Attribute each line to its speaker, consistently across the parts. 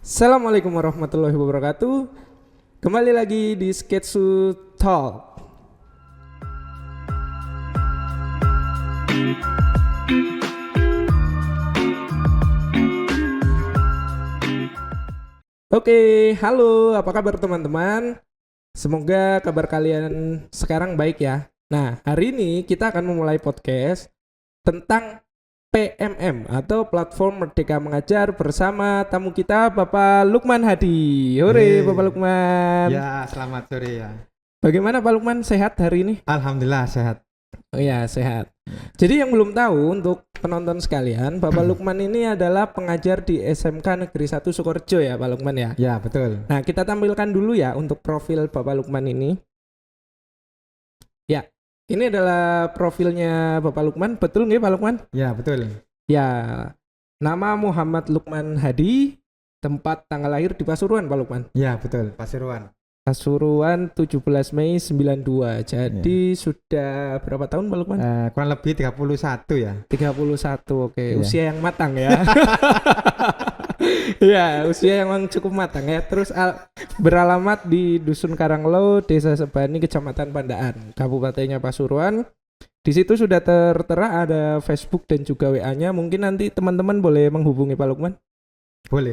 Speaker 1: Assalamualaikum warahmatullahi wabarakatuh. Kembali lagi di Sketsu Talk. Oke, halo, apa kabar teman-teman? Semoga kabar kalian sekarang baik ya. Nah, hari ini kita akan memulai podcast tentang PMM atau Platform Merdeka Mengajar bersama tamu kita Bapak Lukman Hadi. Hore, Bapak Lukman.
Speaker 2: Ya, selamat sore ya.
Speaker 1: Bagaimana Pak Lukman, sehat hari ini?
Speaker 2: Alhamdulillah sehat.
Speaker 1: Oh ya, sehat. Jadi yang belum tahu untuk penonton sekalian, Bapak Lukman ini adalah pengajar di SMK Negeri 1 Sukorejo ya, Pak Lukman ya?
Speaker 2: Ya, betul.
Speaker 1: Nah, kita tampilkan dulu ya untuk profil Bapak Lukman ini. Ya, ini adalah profilnya Bapak Lukman, betul nggak Pak Lukman?
Speaker 2: Ya, betul.
Speaker 1: Ya, nama Muhammad Lukman Hadi, tempat tanggal lahir di Pasuruan Pak Lukman.
Speaker 2: Ya, betul. Pasuruan.
Speaker 1: Pasuruan 17 Mei 92. Jadi sudah berapa tahun Pak Lukman?
Speaker 2: Kurang lebih 31 ya.
Speaker 1: 31, oke.
Speaker 2: Iya.
Speaker 1: Usia yang matang ya. Ya, usia yang memang cukup matang ya. Terus beralamat di Dusun Karanglo, Desa Sebani, Kecamatan Pandaan, Kabupatennya Pasuruan. Di situ sudah tertera ada Facebook dan juga WA-nya. Mungkin nanti teman-teman boleh menghubungi Pak Lukman.
Speaker 2: Boleh.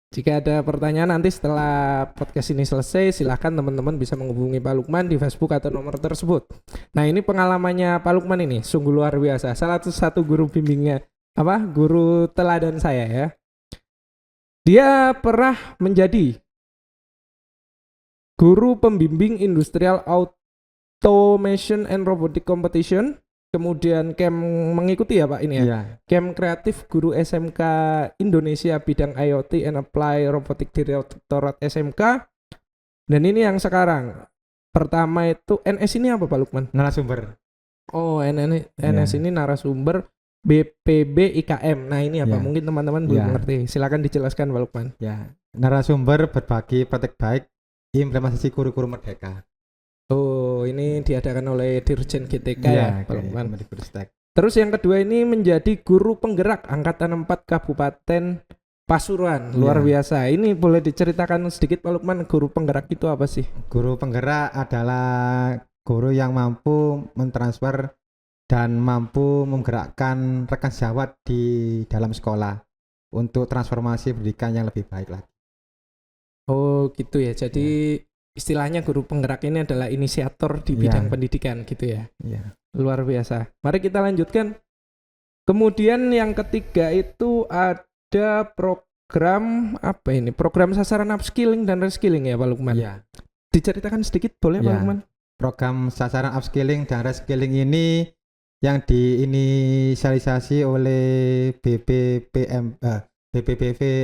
Speaker 1: Jika ada pertanyaan nanti setelah podcast ini selesai, silahkan teman-teman bisa menghubungi Pak Lukman di Facebook atau nomor tersebut. Nah, ini pengalamannya Pak Lukman ini sungguh luar biasa. Salah satu guru bimbingnya, guru teladan saya ya. Dia pernah menjadi guru pembimbing Industrial Automation and Robotic Competition. Kemudian mengikuti ya Pak ini ya.
Speaker 2: Iya.
Speaker 1: Camp kreatif guru SMK Indonesia bidang IoT and Apply Robotic Direktorat SMK. Dan ini yang sekarang. Pertama itu NS ini apa Pak Lukman?
Speaker 2: Narasumber.
Speaker 1: Oh, NS ini narasumber BPB IKM. Nah, ini apa?
Speaker 2: Ya.
Speaker 1: Mungkin teman-teman belum mengerti. Silakan dijelaskan Pak Lukman.
Speaker 2: Ya, narasumber berbagi praktek baik implementasi kurikulum merdeka.
Speaker 1: Oh, ini diadakan oleh Dirjen GTK ya, Pak Lukman.
Speaker 2: Merdeka.
Speaker 1: Terus yang kedua ini menjadi guru penggerak Angkatan 4 Kabupaten Pasuruan. Luar biasa. Ini boleh diceritakan sedikit Pak Lukman, guru penggerak itu apa sih?
Speaker 2: Guru penggerak adalah guru yang mampu mentransfer dan mampu menggerakkan rekan sejawat di dalam sekolah untuk transformasi pendidikan yang lebih baik lagi.
Speaker 1: Oh, gitu ya. Jadi istilahnya guru penggerak ini adalah inisiator di bidang pendidikan gitu ya.
Speaker 2: Iya.
Speaker 1: Luar biasa. Mari kita lanjutkan. Kemudian yang ketiga itu ada program apa ini? Program sasaran upskilling dan reskilling ya Pak Lukman.
Speaker 2: Iya.
Speaker 1: Diceritakan sedikit boleh Pak Lukman?
Speaker 2: Program sasaran upskilling dan reskilling ini yang diinisialisasi oleh BPPV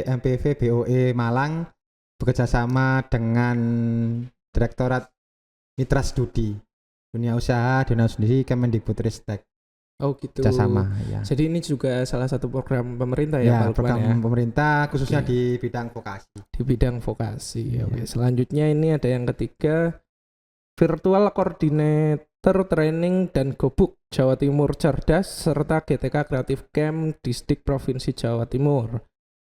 Speaker 2: MPV BOE Malang bekerjasama dengan Direktorat Mitra Studi Dunia Usaha Dunia Sendiri Kemendikbudristek.
Speaker 1: Oh gitu.
Speaker 2: Bekerjasama ya.
Speaker 1: Jadi ini juga salah satu program pemerintah ya Pak Lukman
Speaker 2: program
Speaker 1: ya?
Speaker 2: pemerintah khususnya di bidang vokasi.
Speaker 1: Di bidang vokasi.
Speaker 2: Iya.
Speaker 1: Oke. Selanjutnya ini ada yang ketiga, Virtual Coordinator Training dan Gobuk Jawa Timur Cerdas serta GTK Creative Camp Distrik Provinsi Jawa Timur.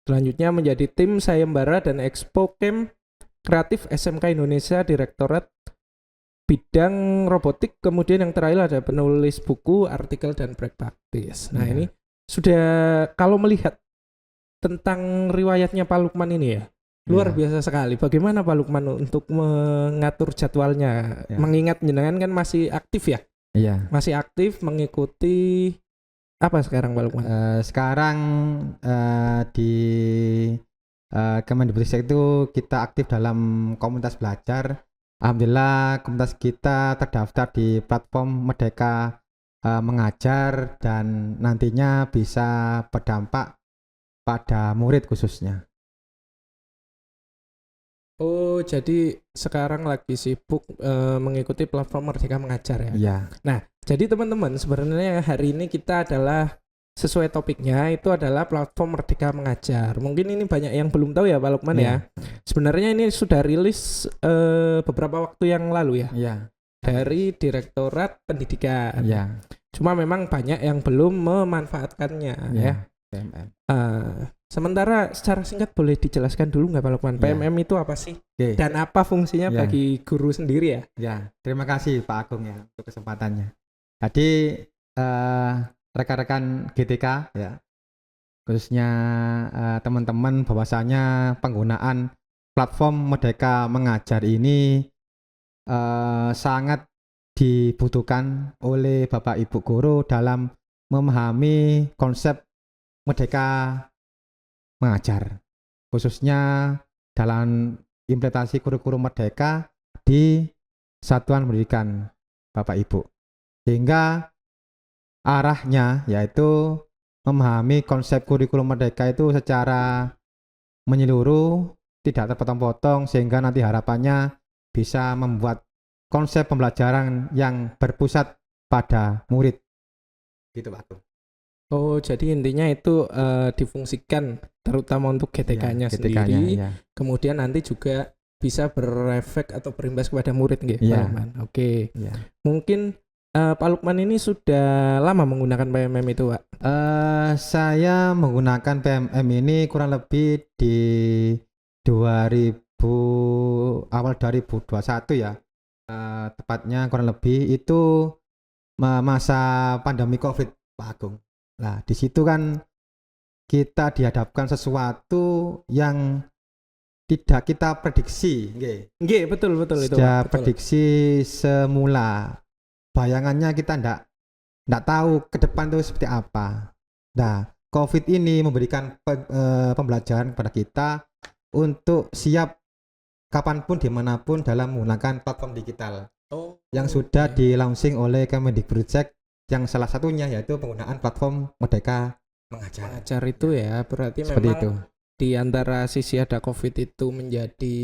Speaker 1: Selanjutnya menjadi tim sayembara dan Expo Camp Kreatif SMK Indonesia Direktorat Bidang Robotik. Kemudian yang terakhir ada penulis buku, artikel dan praktis. Nah ini sudah, kalau melihat tentang riwayatnya Pak Lukman ini ya, luar biasa sekali. Bagaimana Pak Lukman untuk mengatur jadwalnya? Mengingat jenengan kan masih aktif ya?
Speaker 2: Iya.
Speaker 1: Masih aktif mengikuti apa sekarang Pak Lukman?
Speaker 2: Sekarang di Kemendikbudristek itu kita aktif dalam komunitas belajar. Alhamdulillah komunitas kita terdaftar di platform Merdeka Mengajar dan nantinya bisa berdampak pada murid khususnya.
Speaker 1: Oh, jadi sekarang lagi sibuk mengikuti platform Merdeka Mengajar ya?
Speaker 2: Iya.
Speaker 1: Nah, jadi teman-teman sebenarnya hari ini kita adalah sesuai topiknya itu adalah platform Merdeka Mengajar. Mungkin ini banyak yang belum tahu ya Pak Lukman ya. Sebenarnya ini sudah rilis beberapa waktu yang lalu ya.
Speaker 2: Iya.
Speaker 1: Dari Direktorat Pendidikan.
Speaker 2: Iya.
Speaker 1: Cuma memang banyak yang belum memanfaatkannya ya.
Speaker 2: PMM.
Speaker 1: Sementara secara singkat boleh dijelaskan dulu nggak Pak Lukman,
Speaker 2: Ya.
Speaker 1: PMM itu apa sih?
Speaker 2: Oke.
Speaker 1: Dan apa fungsinya
Speaker 2: Ya.
Speaker 1: bagi guru sendiri ya?
Speaker 2: Ya, terima kasih Pak Agung ya untuk kesempatannya. Jadi rekan-rekan GTK ya, khususnya teman-teman bahwasanya penggunaan platform Merdeka Mengajar ini sangat dibutuhkan oleh Bapak Ibu guru dalam memahami konsep Merdeka Mengajar, khususnya dalam implementasi kurikulum Merdeka di satuan pendidikan Bapak Ibu, sehingga arahnya yaitu memahami konsep kurikulum Merdeka itu secara menyeluruh, tidak terpotong-potong, sehingga nanti harapannya bisa membuat konsep pembelajaran yang berpusat pada murid. Gitu Pak Agung.
Speaker 1: Oh, jadi intinya itu difungsikan terutama untuk GTK-nya sendiri.
Speaker 2: Ya.
Speaker 1: Kemudian nanti juga bisa berefek atau berimbas kepada murid nggih, Pak
Speaker 2: Iya.
Speaker 1: Lukman. Oke.
Speaker 2: Ya.
Speaker 1: Mungkin Pak Lukman ini sudah lama menggunakan PMM itu, Pak?
Speaker 2: Saya menggunakan PMM ini kurang lebih di awal 2021 ya. Tepatnya kurang lebih itu masa pandemi Covid, Pak Agung. Nah, di situ kan kita dihadapkan sesuatu yang tidak kita prediksi,
Speaker 1: Nggih, betul itu.
Speaker 2: Sudah
Speaker 1: Pak, betul.
Speaker 2: prediksi semula. Bayangannya kita enggak tahu ke depan itu seperti apa. Nah, Covid ini memberikan pembelajaran kepada kita untuk siap kapanpun dimanapun dalam menggunakan platform digital yang sudah di-launching oleh Kemendikbudristek, yang salah satunya yaitu penggunaan platform Merdeka Mengajar
Speaker 1: itu ya, berarti
Speaker 2: seperti
Speaker 1: memang
Speaker 2: itu.
Speaker 1: di antara sisi ada COVID itu menjadi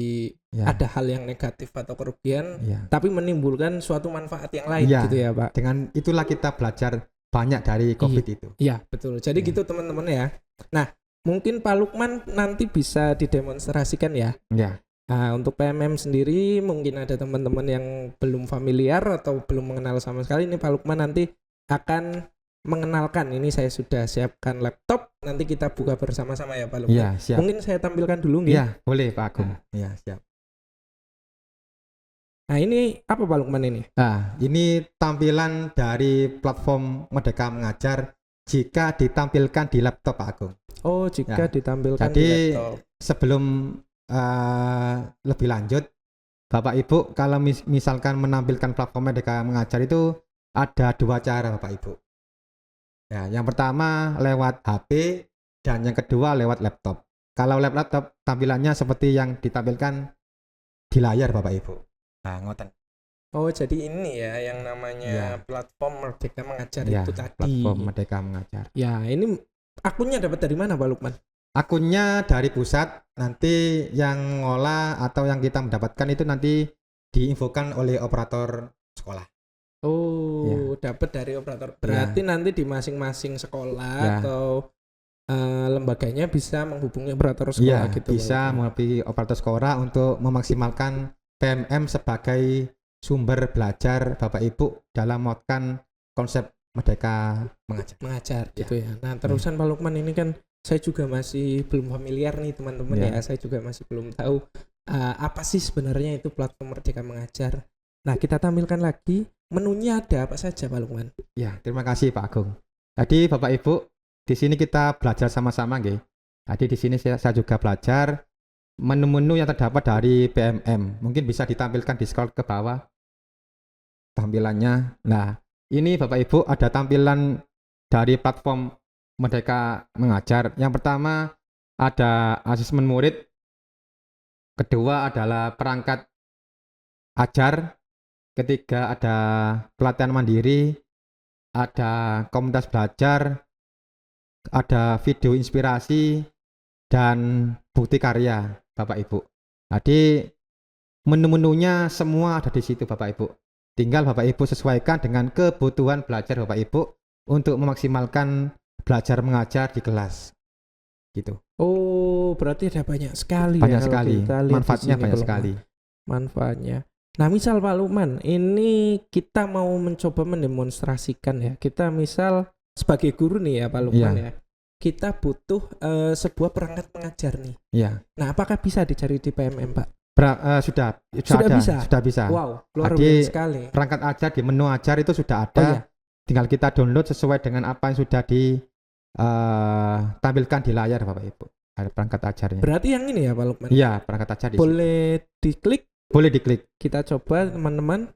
Speaker 2: Ya.
Speaker 1: ada hal yang negatif atau kerugian,
Speaker 2: Ya.
Speaker 1: tapi menimbulkan suatu manfaat yang lain
Speaker 2: Ya.
Speaker 1: gitu ya, Pak.
Speaker 2: Dengan itulah kita belajar banyak dari COVID itu.
Speaker 1: Iya, betul. Jadi
Speaker 2: Ya.
Speaker 1: gitu teman-teman ya. Nah, mungkin Pak Lukman nanti bisa didemonstrasikan ya.
Speaker 2: Ya.
Speaker 1: Nah, untuk PMM sendiri mungkin ada teman-teman yang belum familiar atau belum mengenal sama sekali. Ini Pak Lukman nanti akan mengenalkan. Ini saya sudah siapkan laptop. Nanti kita buka bersama-sama ya Pak Lukman.
Speaker 2: Ya, siap.
Speaker 1: Mungkin saya tampilkan dulu nggih.
Speaker 2: Ya, boleh Pak Agung. Ya, siap.
Speaker 1: Nah, ini apa Pak Lukman ini?
Speaker 2: Nah, ini tampilan dari platform Merdeka Mengajar jika ditampilkan di laptop Pak Agung.
Speaker 1: Oh, jika
Speaker 2: Ya.
Speaker 1: ditampilkan
Speaker 2: Jadi,
Speaker 1: di laptop.
Speaker 2: sebelum lebih lanjut, Bapak Ibu kalau misalkan menampilkan platform Merdeka Mengajar itu ada dua cara Bapak Ibu. Ya, yang pertama lewat HP dan yang kedua lewat laptop. Kalau lewat laptop tampilannya seperti yang ditampilkan di layar Bapak Ibu. Nah, ngoten.
Speaker 1: Oh, jadi ini ya yang namanya
Speaker 2: Ya.
Speaker 1: platform Merdeka Mengajar
Speaker 2: Ya,
Speaker 1: itu tadi.
Speaker 2: platform Merdeka Mengajar.
Speaker 1: Ya, ini akunnya dapat dari mana Pak Lukman?
Speaker 2: Akunnya dari pusat, nanti yang ngolah atau yang kita mendapatkan itu nanti diinfokan oleh operator sekolah.
Speaker 1: Oh, dapat dari operator. Berarti nanti di masing-masing sekolah atau lembaganya bisa menghubungi operator sekolah gitu.
Speaker 2: Bisa menghubungi operator sekolah untuk memaksimalkan PMM sebagai sumber belajar Bapak Ibu dalam melakukan konsep Merdeka Mengajar.
Speaker 1: Gitu ya. Nah, terusan Pak Lukman ini kan saya juga masih belum familiar nih teman-teman ya. Saya juga masih belum tahu apa sih sebenarnya itu platform Merdeka Mengajar. Nah, kita tampilkan lagi menunya ada apa saja Pak Lukman.
Speaker 2: Ya, terima kasih Pak Agung. Jadi Bapak Ibu, di sini kita belajar sama-sama nggih. Jadi di sini saya juga belajar menu-menu yang terdapat dari PMM. Mungkin bisa ditampilkan di scroll ke bawah tampilannya. Nah, ini Bapak Ibu ada tampilan dari platform Merdeka Mengajar. Yang pertama ada asesmen murid. Kedua adalah perangkat ajar. Ketiga ada pelatihan mandiri. Ada komunitas belajar. Ada video inspirasi dan bukti karya Bapak Ibu. Jadi menu-menunya semua ada di situ Bapak Ibu. Tinggal Bapak Ibu sesuaikan dengan kebutuhan belajar Bapak Ibu untuk memaksimalkan belajar mengajar di kelas. Gitu.
Speaker 1: Oh, berarti ada banyak sekali.
Speaker 2: Banyak sekali. Manfaatnya banyak sekali.
Speaker 1: Manfaatnya. Nah, misal Pak Lukman, ini kita mau mencoba mendemonstrasikan ya. Kita misal sebagai guru nih ya Pak Lukman ya. kita butuh sebuah perangkat mengajar nih.
Speaker 2: Iya.
Speaker 1: Nah, apakah bisa dicari di PMM, Pak?
Speaker 2: Sudah
Speaker 1: Sudah bisa?
Speaker 2: sudah bisa.
Speaker 1: Wow, luar
Speaker 2: Jadi,
Speaker 1: biasa sekali.
Speaker 2: perangkat ajar di menu ajar itu sudah ada.
Speaker 1: Oh iya.
Speaker 2: Tinggal kita download sesuai dengan apa yang sudah ditampilkan di layar Bapak Ibu. Ada perangkat ajarnya.
Speaker 1: Berarti yang ini ya, Pak Lukman?
Speaker 2: Iya, perangkat ajar di sini.
Speaker 1: Boleh diklik,
Speaker 2: Boleh diklik.
Speaker 1: kita coba teman-teman.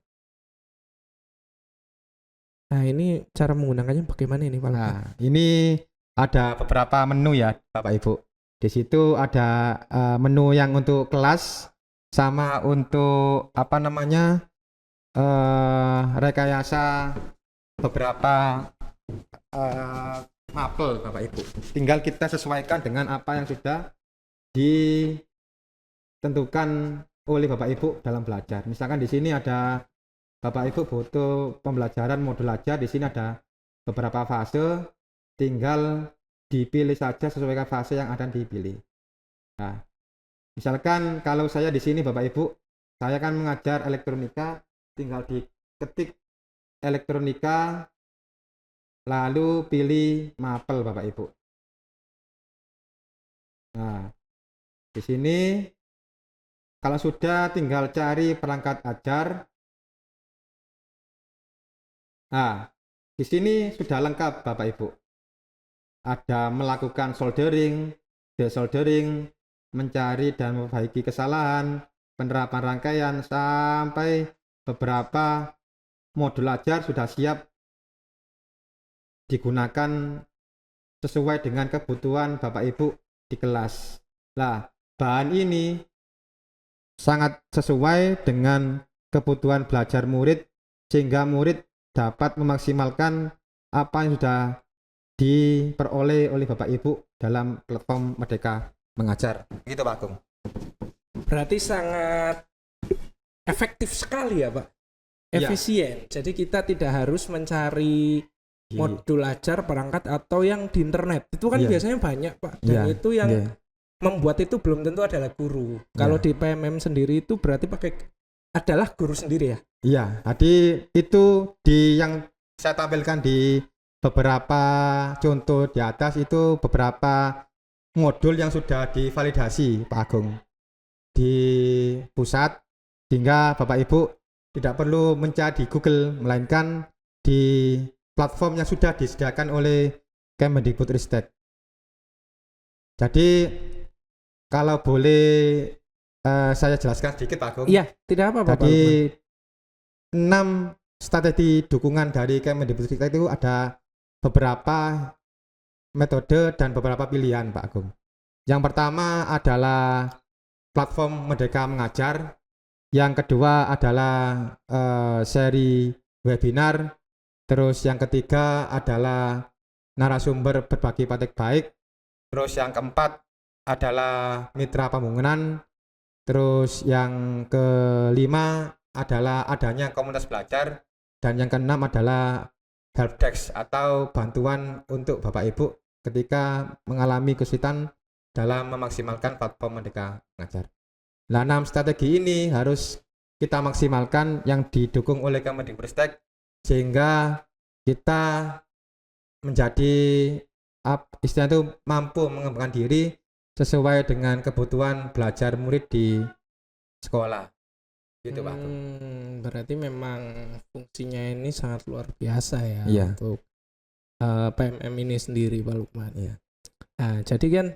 Speaker 1: Nah, ini cara menggunakannya bagaimana ini, Pak Lukman?
Speaker 2: Nah, ini ada beberapa menu ya Bapak Ibu. Di situ ada menu yang untuk kelas sama untuk rekayasa beberapa mapel Bapak Ibu. Tinggal kita sesuaikan dengan apa yang sudah ditentukan oleh Bapak Ibu dalam belajar. Misalkan di sini ada Bapak Ibu butuh pembelajaran modul ajar, di sini ada beberapa fase, tinggal dipilih saja sesuai fase yang akan dipilih. Nah, misalkan kalau saya di sini Bapak Ibu, saya akan mengajar elektronika, tinggal diketik elektronika, lalu pilih mapel Bapak Ibu. Nah, di sini kalau sudah tinggal cari perangkat ajar. Nah, di sini sudah lengkap Bapak Ibu. Ada melakukan soldering, desoldering, mencari dan memperbaiki kesalahan, penerapan rangkaian, sampai beberapa modul ajar sudah siap digunakan sesuai dengan kebutuhan Bapak Ibu di kelas. Nah, bahan ini sangat sesuai dengan kebutuhan belajar murid, sehingga murid dapat memaksimalkan apa yang sudah diperoleh oleh Bapak Ibu dalam platform Merdeka Mengajar. Gitu Pak Agung.
Speaker 1: Berarti sangat efektif sekali ya, Pak. Efisien. Ya. Jadi kita tidak harus mencari modul ajar, perangkat atau yang di internet. Itu kan biasanya banyak, Pak. Dan itu yang membuat itu belum tentu adalah guru. Kalau di PMM sendiri itu berarti adalah guru sendiri ya?
Speaker 2: Iya, jadi itu yang saya tampilkan di beberapa contoh di atas itu beberapa modul yang sudah divalidasi Pak Agung di pusat, sehingga Bapak Ibu tidak perlu mencari di Google, melainkan di platform yang sudah disediakan oleh Kemendikbudristek. Jadi kalau boleh saya jelaskan sedikit Pak Agung.
Speaker 1: Iya, tidak apa-apa.
Speaker 2: Jadi 6 strategi dukungan dari Kemendikbudristek itu ada beberapa metode dan beberapa pilihan Pak Agung. Yang pertama adalah platform Merdeka Mengajar. Yang kedua adalah seri webinar. Terus yang ketiga adalah narasumber berbagi praktik baik. Terus yang keempat adalah mitra pembangunan. Terus yang kelima adalah adanya komunitas belajar, dan yang keenam adalah helpdesk atau bantuan untuk Bapak Ibu ketika mengalami kesulitan dalam memaksimalkan platform Merdeka Mengajar. Nah, 6 strategi ini harus kita maksimalkan yang didukung oleh Kemendikbudristek, sehingga kita menjadi istilahnya itu mampu mengembangkan diri sesuai dengan kebutuhan belajar murid di sekolah. Gitu Pak.
Speaker 1: Berarti memang fungsinya ini sangat luar biasa ya untuk PMM ini sendiri Pak Lukman.
Speaker 2: Iya.
Speaker 1: Nah, jadi kan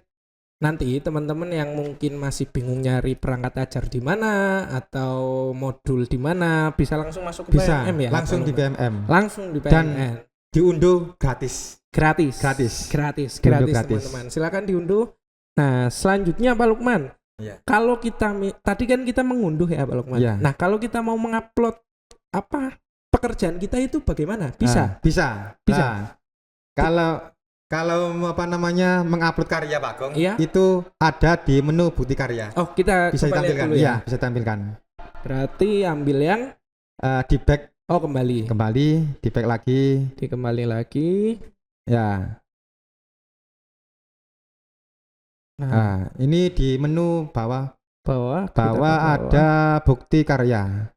Speaker 1: nanti teman-teman yang mungkin masih bingung nyari perangkat ajar di mana atau modul di mana bisa langsung masuk ke PMM ya?
Speaker 2: Langsung di PMM.
Speaker 1: Langsung di PMM. Dan
Speaker 2: diunduh gratis.
Speaker 1: Gratis teman-teman. Silakan diunduh. Nah, selanjutnya Pak Lukman.
Speaker 2: Ya.
Speaker 1: Kalau kita tadi kan kita mengunduh ya Pak Lukman. Ya. Nah, kalau kita mau mengupload pekerjaan kita itu bagaimana? Bisa.
Speaker 2: Bisa. Kalau mengupload karya Pak Agung, itu ada di menu bukti karya.
Speaker 1: Oh, kita
Speaker 2: bisa ditampilkan.
Speaker 1: Dulu ya.
Speaker 2: Bisa tampilkan.
Speaker 1: Berarti ambil yang
Speaker 2: di back.
Speaker 1: Oh, kembali.
Speaker 2: Di back lagi.
Speaker 1: Dikembali lagi.
Speaker 2: Ya. Nah, ini di menu bawah ada bukti karya.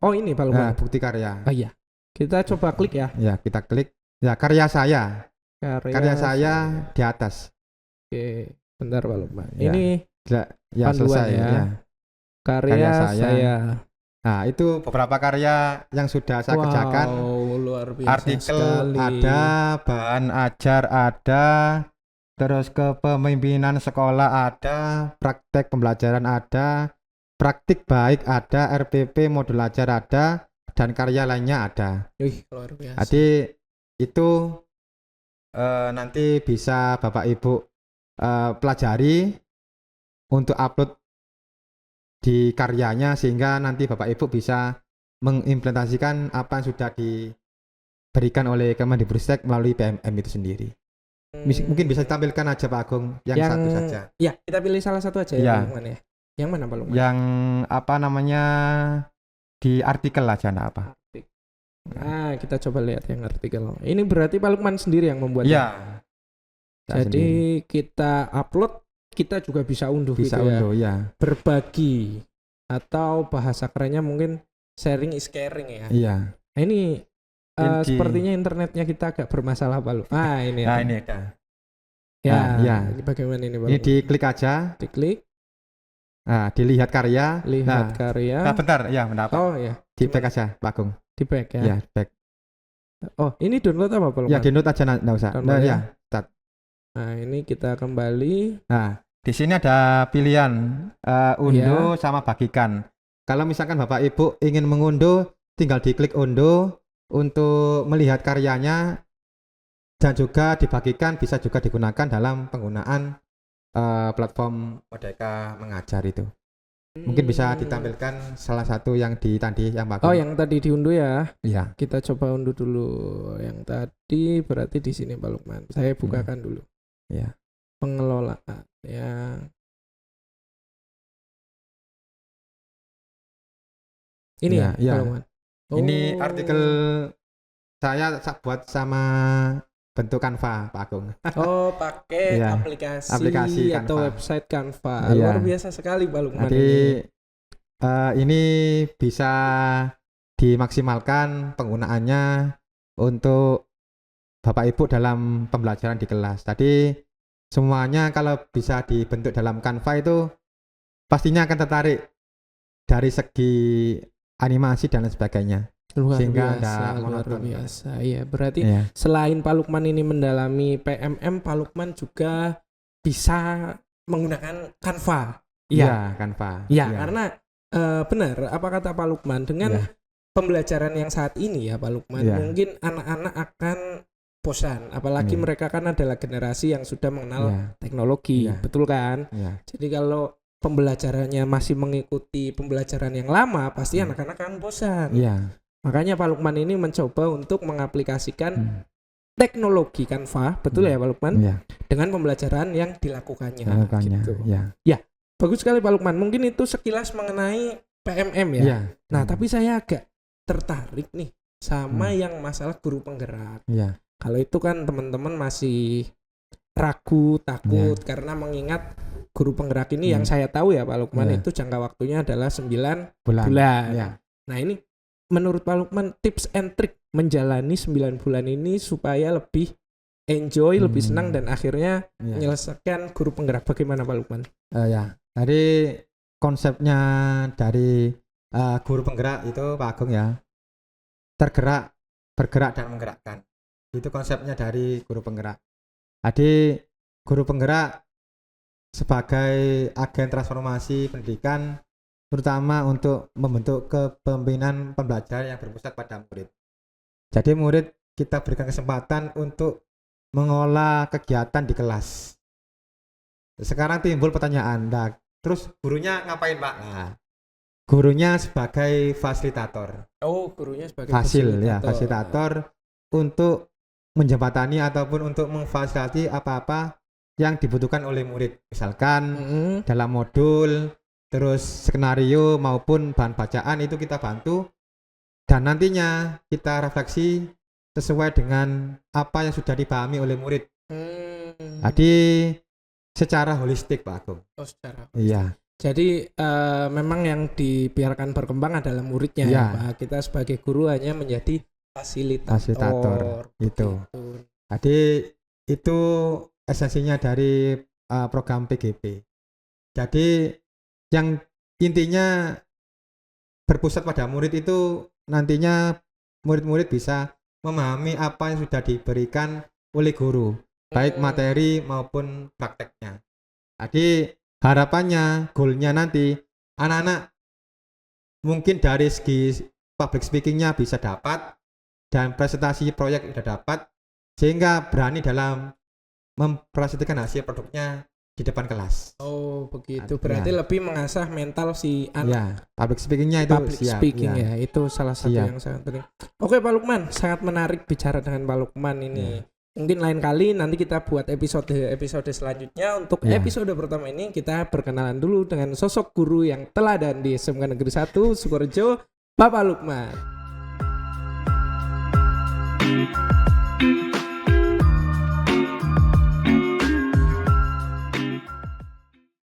Speaker 1: Oh, ini Pak Lukman.
Speaker 2: Bukti karya.
Speaker 1: Oh iya. Kita coba klik ya.
Speaker 2: Ya, kita klik. Ya, karya saya. Karya saya di atas.
Speaker 1: Oke, bentar Pak Lukman.
Speaker 2: Ya.
Speaker 1: Ini
Speaker 2: Ya
Speaker 1: panduan
Speaker 2: selesai
Speaker 1: ya.
Speaker 2: ya.
Speaker 1: Karya saya.
Speaker 2: Nah, itu beberapa karya yang sudah saya kerjakan.
Speaker 1: Luar biasa
Speaker 2: Artikel
Speaker 1: sekali.
Speaker 2: ada, bahan ajar ada, terus kepemimpinan sekolah ada, praktek pembelajaran ada, praktik baik ada, RPP modul ajar ada, dan karya lainnya ada.
Speaker 1: Wih, luar biasa.
Speaker 2: Jadi itu nanti bisa Bapak Ibu pelajari untuk upload di karyanya, sehingga nanti Bapak Ibu bisa mengimplementasikan apa yang sudah diberikan oleh Kemendikbudristek melalui PMM itu sendiri. Mungkin bisa ditampilkan aja Pak Agung yang satu saja.
Speaker 1: Ya, kita pilih salah satu aja
Speaker 2: Ya.
Speaker 1: Pak Lukman ya. Yang mana Pak Lukman?
Speaker 2: Yang apa namanya di artikel aja, nah apa?
Speaker 1: Nah, kita coba lihat yang artikel. Ini berarti Pak Lukman sendiri yang membuatnya.
Speaker 2: Iya.
Speaker 1: Jadi kita upload, kita juga bisa unduh
Speaker 2: bisa
Speaker 1: gitu
Speaker 2: unduh
Speaker 1: ya. Berbagi atau bahasa kerennya mungkin sharing is caring ya.
Speaker 2: Iya.
Speaker 1: Nah, ini sepertinya internetnya kita agak bermasalah Pak Lukman. Ah, ini.
Speaker 2: Nah, ini ada.
Speaker 1: Ya,
Speaker 2: ya.
Speaker 1: Ini bagaimana ini Pak
Speaker 2: Ini
Speaker 1: Lukman?
Speaker 2: diklik aja.
Speaker 1: Diklik.
Speaker 2: Nah, dilihat karya.
Speaker 1: Lihat karya.
Speaker 2: Nah, bentar, ya, bentar.
Speaker 1: Oh ya.
Speaker 2: Di back aja, Pak Agung.
Speaker 1: Di back ya.
Speaker 2: Ya, back.
Speaker 1: Oh, ini download apa Pak Lukman?
Speaker 2: Ya, download aja, enggak usah.
Speaker 1: Download
Speaker 2: Nah,
Speaker 1: ya.
Speaker 2: Start.
Speaker 1: Nah, ini kita kembali.
Speaker 2: Nah, di sini ada pilihan unduh sama bagikan. Kalau misalkan Bapak Ibu ingin mengunduh, tinggal diklik unduh untuk melihat karyanya, dan juga dibagikan bisa juga digunakan dalam penggunaan platform Merdeka Mengajar itu. Mungkin bisa ditampilkan salah satu yang tadi yang bagus.
Speaker 1: Oh, yang tadi diunduh ya.
Speaker 2: Iya.
Speaker 1: Kita coba unduh dulu. Yang tadi berarti di sini Pak Lukman. Saya bukakan dulu.
Speaker 2: Iya.
Speaker 1: Pengelolaan ya. Ini ya,
Speaker 2: Iya.
Speaker 1: Pak Lukman.
Speaker 2: Ini artikel saya buat sama bentuk Canva, Pak Agung.
Speaker 1: Oh, pakai
Speaker 2: Iya,
Speaker 1: aplikasi atau
Speaker 2: Canva.
Speaker 1: website Canva.
Speaker 2: Iya.
Speaker 1: Luar biasa sekali Pak Lukman.
Speaker 2: Jadi ini bisa dimaksimalkan penggunaannya untuk Bapak Ibu dalam pembelajaran di kelas. Tadi semuanya kalau bisa dibentuk dalam Canva itu pastinya akan tertarik dari segi animasi dan lain sebagainya.
Speaker 1: Luar
Speaker 2: Sehingga
Speaker 1: biasa,
Speaker 2: ada
Speaker 1: luar
Speaker 2: monoton.
Speaker 1: biasa. Iya, berarti
Speaker 2: Iya.
Speaker 1: selain Pak Lukman ini mendalami PMM, Pak Lukman juga bisa menggunakan Canva.
Speaker 2: Iya, Canva.
Speaker 1: Iya, karena benar apa kata Pak Lukman, dengan
Speaker 2: Iya.
Speaker 1: pembelajaran yang saat ini ya Pak Lukman,
Speaker 2: Iya.
Speaker 1: mungkin anak-anak akan bosan, apalagi
Speaker 2: Iya.
Speaker 1: mereka kan adalah generasi yang sudah mengenal
Speaker 2: Iya.
Speaker 1: teknologi,
Speaker 2: Iya.
Speaker 1: betul kan?
Speaker 2: Iya.
Speaker 1: Jadi kalau pembelajarannya masih mengikuti pembelajaran yang lama, pasti
Speaker 2: Hmm.
Speaker 1: anak-anak akan bosan.
Speaker 2: Iya.
Speaker 1: Makanya Pak Lukman ini mencoba untuk mengaplikasikan teknologi Canva, betul ya Pak Lukman?
Speaker 2: Iya.
Speaker 1: Dengan pembelajaran yang dilakukannya. Gitu.
Speaker 2: Iya.
Speaker 1: Bagus sekali Pak Lukman. Mungkin itu sekilas mengenai PMM ya.
Speaker 2: Iya.
Speaker 1: Nah, tapi saya agak tertarik nih sama yang masalah guru penggerak.
Speaker 2: Iya.
Speaker 1: Kalau itu kan teman-teman masih ragu, takut karena mengingat guru penggerak ini yang saya tahu ya Pak Lukman itu jangka waktunya adalah 9 bulan.
Speaker 2: Iya.
Speaker 1: Nah, ini menurut Pak Lukman tips and trick menjalani 9 bulan ini supaya lebih enjoy, lebih senang dan akhirnya menyelesaikan guru penggerak, bagaimana Pak Lukman?
Speaker 2: Ya. Jadi konsepnya dari guru penggerak itu Pak Agung ya, tergerak, bergerak dan menggerakkan. Itu konsepnya dari guru penggerak. Jadi guru penggerak sebagai agen transformasi pendidikan, terutama untuk membentuk kepemimpinan pembelajaran yang berpusat pada murid. Jadi murid kita berikan kesempatan untuk mengolah kegiatan di kelas. Sekarang timbul pertanyaan, nah, terus gurunya ngapain Pak? Nah, gurunya sebagai fasilitator.
Speaker 1: Oh, gurunya sebagai
Speaker 2: fasilitator untuk menjembatani ataupun untuk memfasilitasi apa-apa yang dibutuhkan oleh murid. Misalkan dalam modul, terus skenario maupun bahan bacaan itu kita bantu, dan nantinya kita refleksi sesuai dengan apa yang sudah dipahami oleh murid. Jadi secara holistik Pak Agung.
Speaker 1: Oh, secara.
Speaker 2: Iya.
Speaker 1: Jadi memang yang dibiarkan berkembang adalah muridnya ya Pak. Kita sebagai guru hanya menjadi fasilitator.
Speaker 2: Itu. Jadi Itu esensinya dari program PGP. Jadi yang intinya berpusat pada murid itu nantinya murid-murid bisa memahami apa yang sudah diberikan oleh guru, baik materi maupun prakteknya. Jadi harapannya, goalnya nanti anak-anak mungkin dari segi public speakingnya bisa dapat dan presentasi proyek sudah dapat, sehingga berani dalam mempresentasikan hasil produknya di depan kelas.
Speaker 1: Oh begitu, berarti lebih mengasah mental si anak.
Speaker 2: Ya, public speakingnya itu
Speaker 1: Public
Speaker 2: siap,
Speaker 1: speaking
Speaker 2: ya.
Speaker 1: itu salah satu
Speaker 2: Siap.
Speaker 1: yang sangat penting. Oke Pak Lukman, sangat menarik bicara dengan Pak Lukman ini. Mungkin lain kali nanti kita buat episode selanjutnya. Untuk episode pertama ini kita berkenalan dulu dengan sosok guru yang teladan di SMK Negeri 1 Sukorejo, Bapak Lukman.